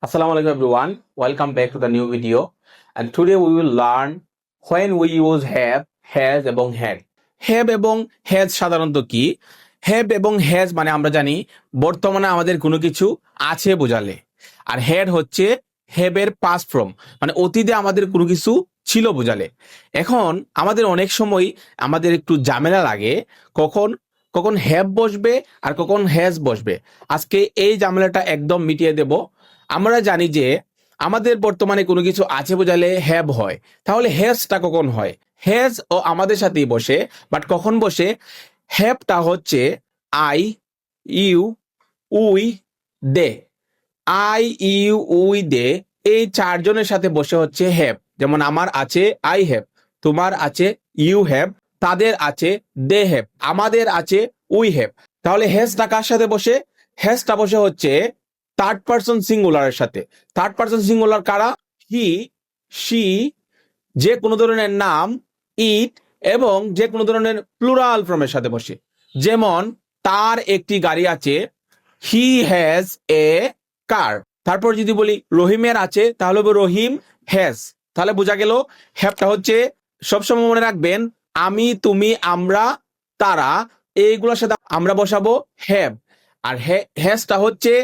Assalamu alaikum everyone. Welcome back to the new video. And today we will learn when we use have, has এবং had. Have এবং has সাধারণত কি? Have এবং has মানে আমরা জানি বর্তমানে আমাদের কোনো কিছু আছে বোঝালে। আর had হচ্ছে have এর past form মানে অতীতে আমাদের কোনো কিছু ছিল বোঝালে। এখন আমাদের অনেক সময় আমাদের একটু ঝামেলা লাগে কখন কখন have বসবে আর কখন has বসবে। আজকে এই ঝামেলাটা একদম মিটিয়ে দেব। আমরা জানি যে আমাদের বর্তমানে কোনো কিছু আছে বোঝালে হ্যাভ হয়, তাহলে হ্যাজটা কখন হয়? হ্যাজ ও আমাদের সাথেই বসে, বাট কখন বসে? হ্যাভটা হচ্ছে I, you, we, they. I, you, we, they এই চারজনের সাথে বসে হচ্ছে হ্যাভ। যেমন আমার আছে আই হ্যাভ, তোমার আছে ইউ হ্যাভ, তাদের আছে দে হ্যাভ, আমাদের আছে উই হ্যাভ। তাহলে হ্যাজটা কার সাথে বসে? হ্যাজটা বসে হচ্ছে থার্ড পারসন সিঙ্গুলারের সাথে। থার্ড পারসন সিঙ্গুলার কারা? হি, শি, যে কোনো ধরনের নাম, ইট এবং যে কোনো ধরনের প্লুরাল ফর্মের সাথে বসে। যেমন তার একটি গাড়ি আছে, হি হ্যাজ এ কার। তারপর যদি বলি রহিমের আছে, তাহলে হবে রহিম হ্যাজ। তাহলে বোঝা গেল হ্যাভটা হচ্ছে, সবসময় মনে রাখবেন, আমি, তুমি, আমরা, তারা, এইগুলোর সাথে আমরা বসাবো হ্যাভ। আর হ্যাজটা হচ্ছে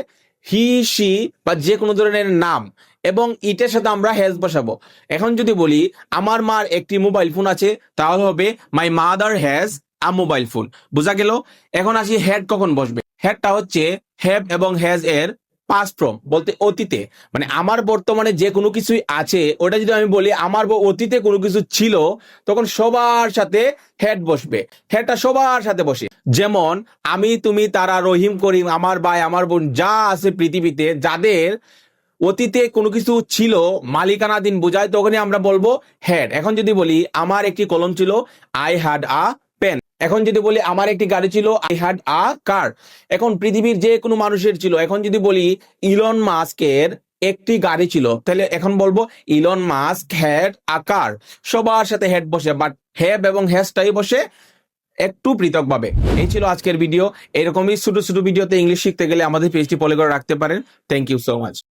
হি, শি বা যে কোনো ধরনের নাম, এবং ইটের সাথে আমরা হ্যাজ বসাবো। এখন যদি বলি আমার মার একটি মোবাইল ফোন আছে, তাহলে হবে my mother has a mobile phone. বোঝা গেল? এখন আসি হ্যাড কখন বসবে। হ্যাডটা হচ্ছে হ্যাভ এবং হ্যাজ এর পাস্ট ফর্ম, বলতে অতীতে। মানে আমার বর্তমানে যে কোনো কিছুই আছে, ওটা যদি আমি বলি আমার অতীতে কোনো কিছু ছিল, তখন সবার সাথে হ্যাড বসবে। হ্যাডটা সবার সাথে বসে। যেমন আমি, তুমি, তারা, রহিম, করিম, আমার ভাই, আমার বোন, যা আছে পৃথিবীতে, যাদের অতীতে কোনো কিছু ছিল, মালিকানাধীন বোঝায়, তখনই আমরা বলবো হ্যাড। এখন যদি বলি আমার একটি কলম ছিল, আই হ্যাড আ পেন। এখন যদি বলি আমার একটি গাড়ি ছিল, আই হ্যাড আ কার। এখন পৃথিবীর যে কোনো মানুষের ছিল। এখন যদি বলি ইলন মাস্কের একটি গাড়ি ছিল, তাহলে এখন বলবো ইলন মাস্ক হ্যাড আ কার। সবার সাথে হেড বসে, বাট হ্যাভ এবং হ্যাজটাই বসে একটু পৃথকভাবে। এই ছিল আজকের ভিডিও। এরকমই ছোট ছোট ভিডিওতে ইংলিশ শিখতে গেলে আমাদের পেজটি ফলো করে রাখতে পারেন। Thank you so much.